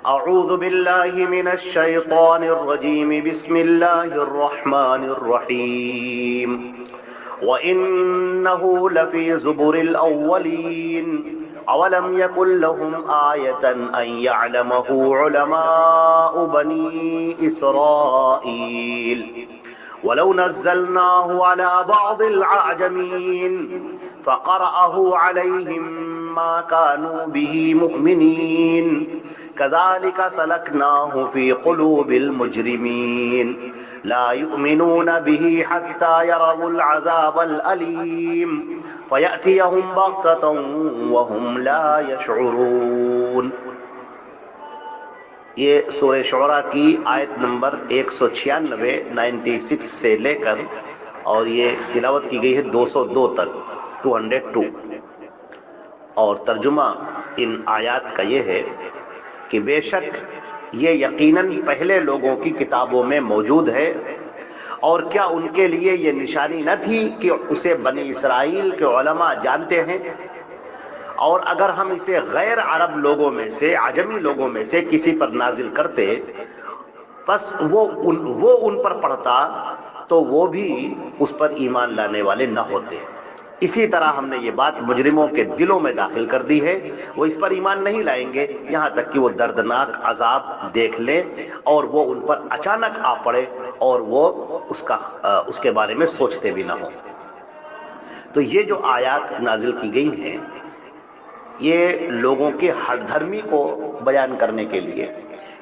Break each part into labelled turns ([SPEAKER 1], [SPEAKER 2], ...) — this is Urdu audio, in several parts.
[SPEAKER 1] أعوذ بالله من الشيطان الرجيم بسم الله الرحمن الرحيم وإنه لفي زبر الأولين أولم يكن لهم آية أن يعلمه علماء بني إسرائيل ولو نزلناه على بعض الأعجمين فقرأه عليهم ما كانوا به مؤمنين كذلك سلكناه في قلوب المجرمين لا يؤمنون به حتى يروا العذاب الأليم فيأتيهم بغتة وهم لا يشعرون. یہ سورہ شعراء کی آیت نمبر 196 96 سے لے کر اور یہ تلاوت کی گئی ہے 202 تک 202. اور ترجمہ ان آیات کا یہ ہے کہ بے شک یہ یقیناً پہلے لوگوں کی کتابوں میں موجود ہے، اور کیا ان کے لیے یہ نشانی نہ تھی کہ اسے بنی اسرائیل کے علماء جانتے ہیں، اور اگر ہم اسے غیر عرب لوگوں میں سے، عجمی لوگوں میں سے کسی پر نازل کرتے پس وہ ان پر پڑھتا تو وہ بھی اس پر ایمان لانے والے نہ ہوتے. اسی طرح ہم نے یہ بات مجرموں کے دلوں میں داخل کر دی ہے، وہ اس پر ایمان نہیں لائیں گے یہاں تک کہ وہ دردناک عذاب دیکھ لیں اور وہ ان پر اچانک آ پڑے اور وہ اس کے بارے میں سوچتے بھی نہ ہوں. تو یہ جو آیات نازل کی گئی ہیں یہ لوگوں کے ہر دھرمی کو بیان کرنے کے لیے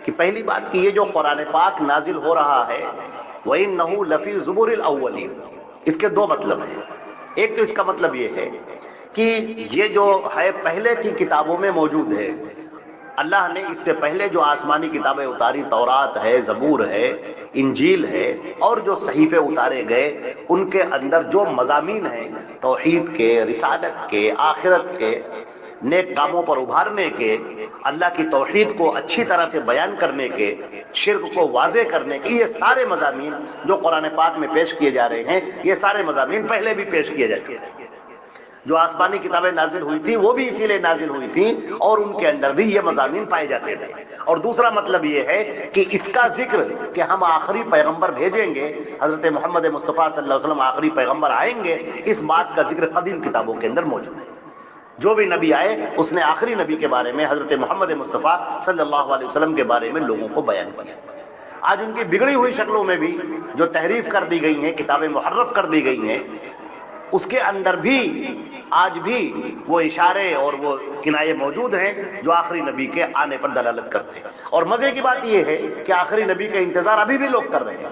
[SPEAKER 1] کہ پہلی بات کہ یہ جو قرآن پاک نازل ہو رہا ہے وَإِنَّهُ لَفِي زُبُرِ الْأَوَّلِينَ، اس کے دو مطلب ہیں. ایک تو اس کا مطلب یہ ہے کہ یہ جو ہے پہلے کی کتابوں میں موجود ہے، اللہ نے اس سے پہلے جو آسمانی کتابیں اتاری، تورات ہے، زبور ہے، انجیل ہے، اور جو صحیفے اتارے گئے ان کے اندر جو مضامین ہیں توحید کے، رسالت کے، آخرت کے، نیک کاموں پر ابھارنے کے، اللہ کی توحید کو اچھی طرح سے بیان کرنے کے، شرک کو واضح کرنے کے، یہ سارے مضامین جو قرآن پاک میں پیش کیے جا رہے ہیں یہ سارے مضامین پہلے بھی پیش کیے جا چکے ہیں. جو آسمانی کتابیں نازل ہوئی تھی وہ بھی اسی لیے نازل ہوئی تھی اور ان کے اندر بھی یہ مضامین پائے جاتے تھے. اور دوسرا مطلب یہ ہے کہ اس کا ذکر کہ ہم آخری پیغمبر بھیجیں گے، حضرت محمد مصطفیٰ صلی اللہ علیہ وسلم آخری پیغمبر آئیں گے، اس بات کا ذکر قدیم کتابوں کے اندر موجود ہے. جو بھی نبی آئے اس نے آخری نبی کے بارے میں، حضرت محمد مصطفیٰ صلی اللہ علیہ وسلم کے بارے میں لوگوں کو بیان کیا. آج ان کی بگڑی ہوئی شکلوں میں بھی جو تحریف کر دی گئی ہیں، کتابیں محرف کر دی گئی ہیں، اس کے اندر بھی آج بھی وہ اشارے اور وہ کنایے موجود ہیں جو آخری نبی کے آنے پر دلالت کرتے ہیں. اور مزے کی بات یہ ہے کہ آخری نبی کا انتظار ابھی بھی لوگ کر رہے ہیں.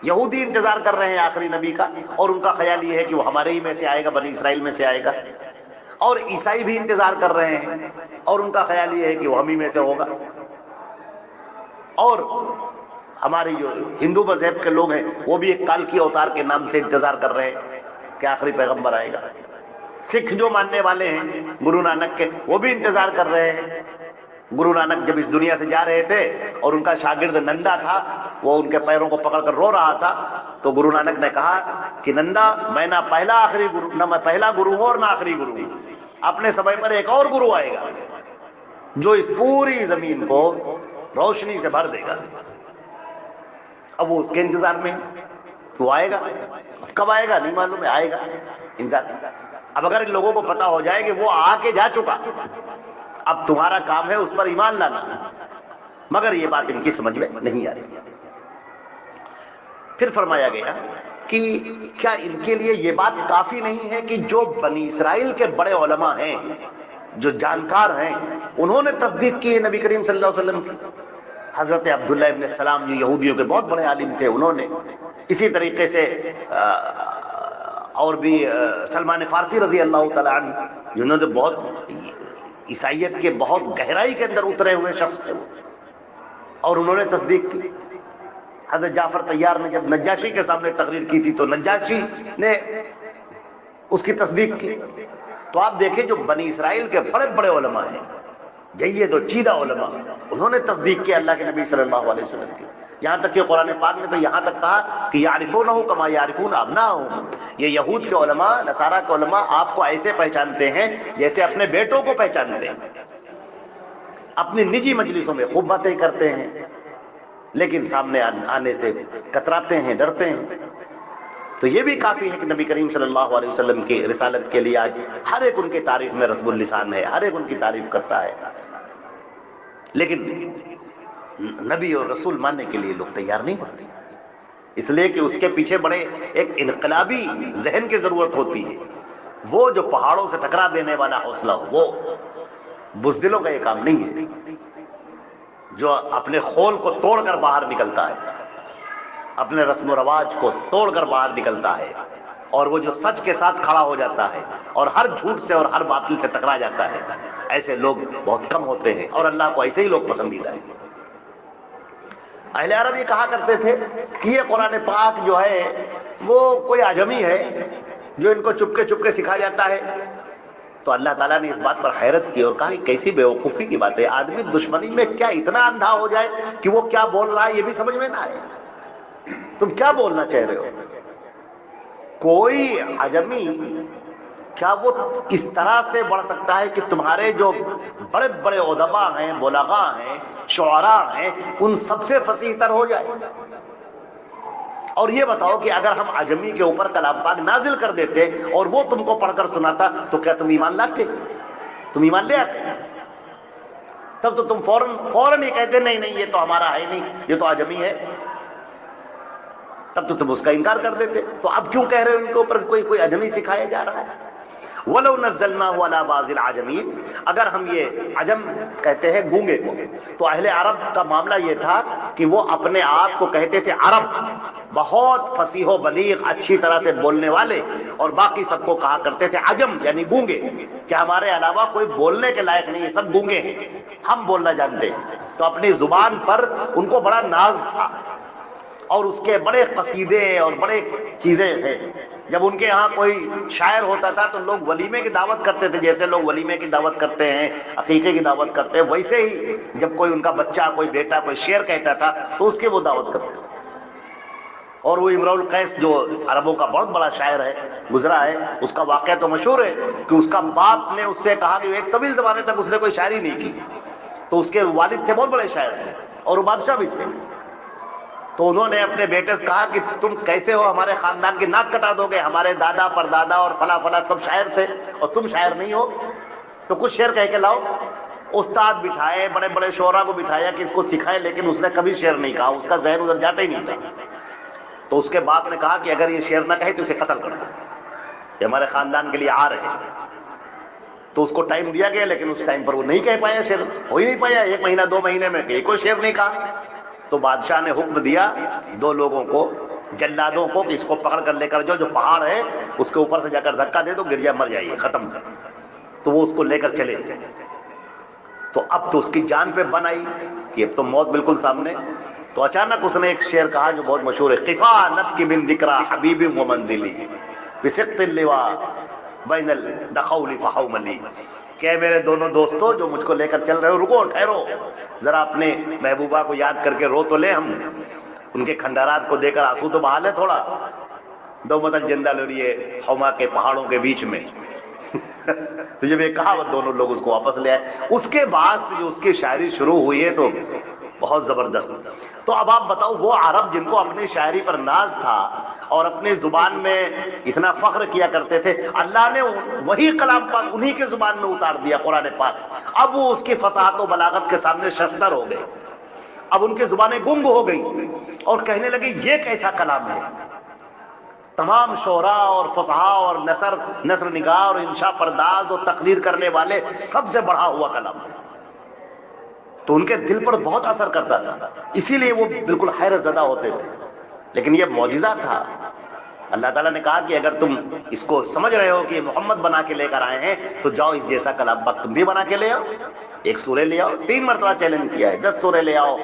[SPEAKER 1] یہودی انتظار کر رہے ہیں آخری نبی کا، اور ان کا خیال یہ ہے کہ وہ ہمارے ہی میں سے آئے گا، بنی اسرائیل میں سے آئے گا. اور عیسائی بھی انتظار کر رہے ہیں اور ان کا خیال یہ ہے کہ وہ ہم ہی میں سے ہوگا. اور ہماری جو ہندو مذہب کے لوگ ہیں وہ بھی ایک کال کی اوتار کے نام سے انتظار کر رہے ہیں کہ آخری پیغمبر آئے گا. سکھ جو ماننے والے ہیں گرو نانک کے، وہ بھی انتظار کر رہے ہیں. گرو نانک جب اس دنیا سے جا رہے تھے اور ان کا شاگرد نندا تھا، وہ ان کے پیروں کو پکڑ کر رو رہا تھا، تو گرو نانک نے کہا کہ نندا میں نہ پہلا آخری گرو، نہ میں پہلا گرو ہوں اور نہ آخری گرو ہوں. اپنے سمے پر ایک اور گرو آئے گا جو اس پوری زمین کو روشنی سے بھر دے گا. اب وہ اس کے انتظار میں وہ آئے گا. اب کب آئے گا نہیں معلوم ہے، آئے گا انتظار. اب اگر ان لوگوں کو پتا ہو جائے کہ وہ آ کے جا چکا، اب تمہارا کام ہے اس پر ایمان لانا، مگر یہ بات ان کی سمجھ میں نہیں آ رہی. پھر فرمایا گیا کہ کیا ان کے لیے یہ بات کافی نہیں ہے کہ جو بنی اسرائیل کے بڑے علماء ہیں، جو جانکار ہیں، انہوں نے تصدیق کی ہے نبی کریم صلی اللہ علیہ وسلم کی. حضرت عبداللہ ابن السلام جو یہودیوں کے بہت بڑے عالم تھے، انہوں نے اسی طریقے سے اور بھی سلمان فارسی رضی اللہ تعالی عنہ جنہوں نے بہت عیسائیت کے بہت گہرائی کے اندر اترے ہوئے شخص تھے، اور انہوں نے تصدیق کی. حضرت جعفر طیار نے جب نجاشی کے سامنے تقریر کی تھی تو نجاشی نے اس کی تصدیق کی. تو آپ دیکھیں جو بنی اسرائیل کے بڑے بڑے علماء ہیں، جید و چیدہ علماء، انہوں نے تصدیق کی اللہ کے نبی صلی اللہ علیہ وسلم کی. یہاں تک کہ قرآن پاک نے تو یہاں تک کہا کہ یعرفونہ کما یعرفون ابناءہم، یہ یہود کے علماء، نصارہ کے علماء آپ کو ایسے پہچانتے ہیں جیسے اپنے بیٹوں کو پہچانتے ہیں. اپنی نجی مجلسوں میں خوب باتیں کرتے ہیں لیکن سامنے آنے سے کتراتے ہیں، ڈرتے ہیں۔ تو یہ بھی کافی ہے کہ نبی کریم صلی اللہ علیہ وسلم کی رسالت کے لیے آج ہر ایک ان کی تعریف میں رطب اللسان ہے، ہر ایک ان کی تعریف کرتا ہے، لیکن نبی اور رسول ماننے کے لیے لوگ تیار نہیں ہوتے، اس لیے کہ اس کے پیچھے بڑے ایک انقلابی ذہن کی ضرورت ہوتی ہے۔ وہ جو پہاڑوں سے ٹکرا دینے والا حوصلہ ہو، وہ بزدلوں کا یہ کام نہیں ہے، جو اپنے خول کو توڑ کر باہر نکلتا ہے، اپنے رسم و رواج کو توڑ کر باہر نکلتا ہے، اور وہ جو سچ کے ساتھ کھڑا ہو جاتا ہے اور ہر جھوٹ سے اور ہر باطل سے ٹکرا جاتا ہے، ایسے لوگ بہت کم ہوتے ہیں، اور اللہ کو ایسے ہی لوگ پسندیدہ ہیں۔ اہل عرب یہ کہا کرتے تھے کہ یہ قرآن پاک جو ہے وہ کوئی اعجمی ہے جو ان کو چپکے سکھا جاتا ہے۔ تو اللہ تعالیٰ نے اس بات پر حیرت کی اور کہا کہ کیسی بیوقوفی کی بات ہے، آدمی دشمنی میں کیا اتنا اندھا ہو جائے کہ وہ کیا بول رہا ہے یہ بھی سمجھ میں نہ آئے؟ تم کیا بولنا چاہ رہے ہو؟ کوئی عجمی کیا وہ اس طرح سے بڑھ سکتا ہے کہ تمہارے جو بڑے بڑے ادباء ہیں، بلغاء ہیں، شعراء ہیں، ان سب سے فصیح تر ہو جائے؟ اور یہ بتاؤ کہ اگر ہم عجمی کے اوپر کلام پاک نازل کر دیتے اور وہ تم کو پڑھ کر سناتا تو کیا تم ایمان لاتے؟ تم ایمان لے آتے؟ تب تو تم فوراً یہ کہتے نہیں یہ تو ہمارا ہے نہیں، یہ تو عجمی ہے، تب تو تم اس کا انکار کر دیتے۔ تو اب کیوں کہہ رہے ہو ان کے اوپر کوئی عجمی سکھایا جا رہا ہے؟ وَلَوْ نَزَّلْنَاهُ عَلَى بَعْضِ الْعَجَمِينَ، اگر ہم یہ عجم کہتے ہیں گونگے کو، تو اہل عرب کا معاملہ یہ تھا کہ وہ اپنے آپ کو کہتے تھے عرب، بہت فصیح و بلیغ اچھی طرح سے بولنے والے، اور باقی سب کو کہا کرتے تھے عجم یعنی گونگے، کہ ہمارے علاوہ کوئی بولنے کے لائق نہیں ہے، سب گونگے ہیں، ہم بولنا جانتے ہیں۔ تو اپنی زبان پر ان کو بڑا ناز تھا، اور اس کے بڑے قصیدے اور بڑے چیزیں ہیں۔ جب ان کے یہاں کوئی شاعر ہوتا تھا تو لوگ ولیمے کی دعوت کرتے تھے، جیسے لوگ ولیمے کی دعوت کرتے ہیں، عقیقے کی دعوت کرتے ہیں، ویسے ہی جب کوئی ان کا بچہ، کوئی بیٹا کوئی شعر کہتا تھا تو اس کی وہ دعوت کرتے تھے۔ اور وہ امرؤ القیس جو عربوں کا بہت بڑا شاعر ہے، گزرا ہے، اس کا واقعہ تو مشہور ہے کہ اس کا باپ نے اس سے کہا کہ ایک طویل زمانے تک اس نے کوئی شاعری نہیں کی، تو اس کے والد تھے بہت بڑے شاعر تھے اور وہ بادشاہ بھی تھے، تو انہوں نے اپنے بیٹے سے کہا کہ تم کیسے ہو، ہمارے خاندان کی ناک کٹا دو گے، ہمارے دادا پردادا اور فلاں فلاں سب شاعر تھے اور تم شاعر نہیں ہو، تو کچھ شعر کہہ کے لاؤ۔ استاد بٹھائے، بڑے بڑے شعراء کو بٹھایا کہ اس کو سکھائے، لیکن اس نے کبھی شعر نہیں کہا، اس کا ذہن ادھر جاتا ہی نہیں تھا۔ تو اس کے باپ نے کہا کہ اگر یہ شعر نہ کہے تو اسے قتل کر دو، یہ ہمارے خاندان کے لیے عار ہے۔ تو اس کو ٹائم دیا گیا، لیکن اس ٹائم پر وہ نہیں کہہ پایا، شعر ہو ہی نہیں پایا، 1 مہینہ 2 مہینے میں ایک کوئی شعر نہیں کہا۔ تو بادشاہ نے حکم دیا 2 لوگوں کو، جلادوں کو، کہ اس کو پکڑ کر لے کر جو پہاڑ ہے اس کے اوپر سے جا کر دھکا دے دو، گر جائے مر جائیے، ختم کر۔ تو وہ اس کو لے کر چلے، تو اب تو اس کی جان پہ بن آئی کہ اب تو موت بالکل سامنے۔ تو اچانک اس نے ایک شعر کہا جو بہت مشہور ہے، قفا نبکی من ذکری حبیب و منزلی بسقط اللواء بین الدخول فحوملی، کہ میرے دونوں دوستوں جو مجھ کو لے کر چل رہے ہو، رکو، ٹھہرو، ذرا اپنے محبوبہ کو یاد کر کے رو تو لے، ہم ان کے کھنڈارات کو دے کر آنسو تو بہا لے تھوڑا، دو مدن زندہ لوریے حوما کے پہاڑوں کے بیچ میں۔ تو جب یہ کہا وہ دونوں لوگ اس کو واپس لے آئے۔ اس کے بعد سے جو اس کی شاعری شروع ہوئی ہے تو بہت زبردست۔ تو اب آپ بتاؤ، وہ عرب جن کو اپنی شاعری پر ناز تھا اور اپنی زبان میں اتنا فخر کیا کرتے تھے، اللہ نے وہی کلام پاک انہی کے زبان میں اتار دیا، قرآن پاک۔ اب وہ اس کی فصاحت و بلاغت کے سامنے شرمندہ ہو گئے، اب ان کی زبانیں گنگ ہو گئی اور کہنے لگے یہ کیسا کلام ہے۔ تمام شعراء اور فصحاء اور نثر نگار اور انشاء پرداز اور تقریر کرنے والے سب سے بڑھا ہوا کلام ہے۔ تو ان کے دل پر بہت اثر کرتا تھا، اسی لیے وہ بالکل حیرت زدہ ہوتے تھے۔ لیکن یہ معجزہ تھا۔ اللہ تعالیٰ نے کہا کہ اگر تم اس کو سمجھ رہے ہو کہ محمد بنا کے لے کر آئے ہیں تو جاؤ اس جیسا کلام پاک تم بھی بنا کے لے آؤ، 1 سورہ لے آؤ۔ 3 مرتبہ چیلنج کیا ہے، 10 سورہ لے آؤ۔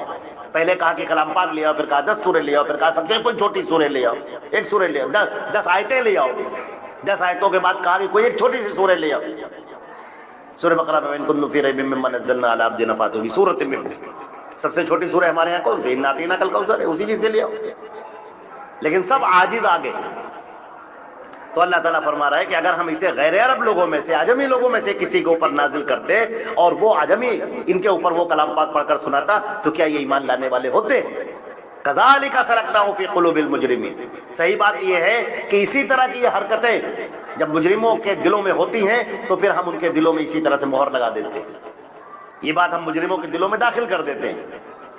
[SPEAKER 1] پہلے کہا کہ کلام پاک لے آؤ، پھر کہا 10 سورہ لے آؤ، پھر کہا سب سے کوئی چھوٹی سورہ لے آؤ، 1 سورہ لے آؤ، 10 آیتیں لے آؤ۔ 10 آیتوں کے بعد کہا کہ کوئی ایک چھوٹی سی سورہ لے آؤ۔ سورہ بقرہ میں ان کنتم فی ریب مما نزلنا علی عبدنا فاتوا بسورۃ من، سب سے چھوٹی سورہ ہمارے یہاں کون سی؟ انا اعطیناک الکوثر ہے، اسی چیز سے لے آؤ۔ لیکن سب عاجز آ گئے۔ تو اللہ تعالیٰ فرما رہا ہے کہ اگر ہم اسے غیر عرب لوگوں میں سے، عجمی لوگوں میں سے کسی کے اوپر نازل کرتے اور وہ عجمی ان کے اوپر وہ کلام پاک پڑھ کر سناتا تو کیا یہ ایمان لانے والے ہوتے؟ کذالک سلکناہ فی قلوب المجرمین۔ صحیح بات یہ ہے کہ اسی طرح کی یہ حرکتیں جب مجرموں کے دلوں میں ہوتی ہیں تو پھر ہم ان کے دلوں میں اسی طرح سے مہر لگا دیتے ہیں۔ یہ بات ہم مجرموں کے دلوں میں داخل کر دیتے ہیں،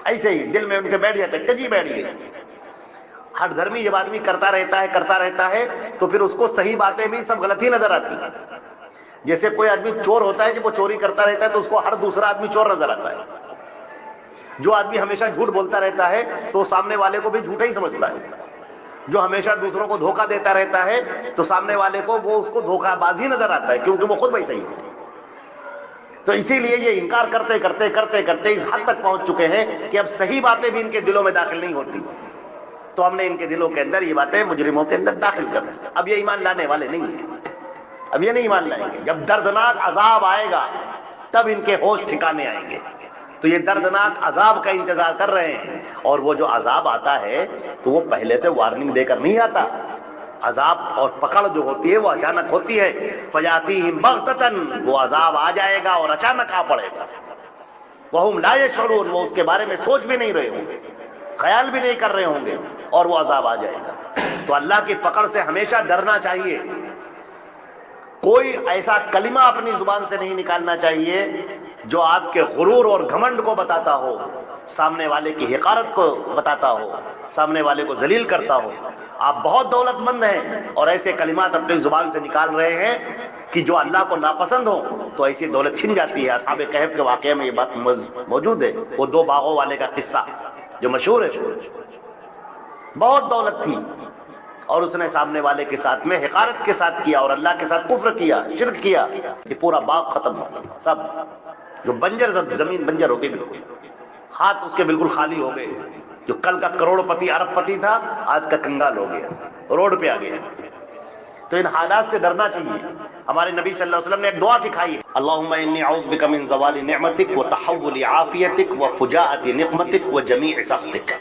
[SPEAKER 1] ایسے ہی دل میں ان کے بیٹھ جاتے، کجی بیٹھ گئی۔ ہر دھرمی جب آدمی کرتا رہتا ہے تو پھر اس کو صحیح باتیں بھی سب غلط ہی نظر آتی ہیں۔ جیسے کوئی آدمی چور ہوتا ہے، جب وہ چوری کرتا رہتا ہے تو اس کو ہر دوسرا آدمی چور نظر آتا ہے۔ جو آدمی ہمیشہ جھوٹ بولتا رہتا ہے تو سامنے والے کو بھی جھوٹا ہی سمجھتا ہے۔ جو ہمیشہ دوسروں کو دھوکہ دیتا رہتا ہے تو سامنے والے کو وہ اس کو دھوکہ بازی نظر آتا ہے، کیونکہ وہ خود ویسا ہی ہے۔ تو اسی لیے یہ انکار کرتے اس حد تک پہنچ چکے ہیں کہ اب صحیح باتیں بھی ان کے دلوں میں داخل نہیں ہوتی، تو ہم نے ان کے دلوں کے اندر یہ باتیں مجرموں کے اندر داخل کر دی۔ اب یہ ایمان لانے والے نہیں ہیں، اب یہ نہیں ایمان لائیں گے۔ جب دردناک عذاب آئے گا تب ان کے ہوش ٹھکانے آئیں گے۔ تو یہ دردناک عذاب کا انتظار کر رہے ہیں، اور وہ جو عذاب آتا ہے تو وہ پہلے سے وارننگ دے کر نہیں آتا۔ عذاب اور پکڑ جو ہوتی ہے وہ اچانک ہوتی ہے۔ فَيَأْتِيهِمْ بَغْتَةً، وہ عذاب آ جائے گا اور اچانک آ پڑے گا۔ وَهُمْ لَا يَشْعُرُونَ، وہ اس کے بارے میں سوچ بھی نہیں رہے ہوں گے، خیال بھی نہیں کر رہے ہوں گے، اور وہ عذاب آ جائے گا۔ تو اللہ کی پکڑ سے ہمیشہ ڈرنا چاہیے۔ کوئی ایسا کلمہ اپنی زبان سے نہیں نکالنا چاہیے جو آپ کے غرور اور گھمنڈ کو بتاتا ہو، سامنے والے کی حقارت کو بتاتا ہو، سامنے والے کو ذلیل کرتا ہو۔ آپ بہت دولت مند ہیں اور ایسے کلمات اپنی زبان سے نکال رہے ہیں کہ جو اللہ کو ناپسند ہو تو ایسی دولت چھن جاتی ہے۔ اصحاب کہف کے واقعے میں یہ بات موجود ہے، وہ 2 باغوں والے کا قصہ جو مشہور ہے۔ بہت دولت تھی اور اس نے سامنے والے کے ساتھ میں حقارت کے ساتھ کیا اور اللہ کے ساتھ کفر کیا، شرک کیا، یہ پورا باغ ختم ہو گیا۔ سب جو بنجر زمین بنجر ہو گئی، بالکل ہاتھ اس کے بالکل خالی ہو گئے۔ جو کل کا کروڑ پتی ارب پتی تھا آج کا کنگال ہو گیا، روڈ پہ آ گیا۔ تو ان حالات سے ڈرنا چاہیے۔ ہمارے نبی صلی اللہ علیہ وسلم نے ایک دعا سکھائی ہے، اللہم انی اعوذ بک من زوال نعمتک وتحول عافیتک وفجاءۃ نقمتک وجمیع سخطک۔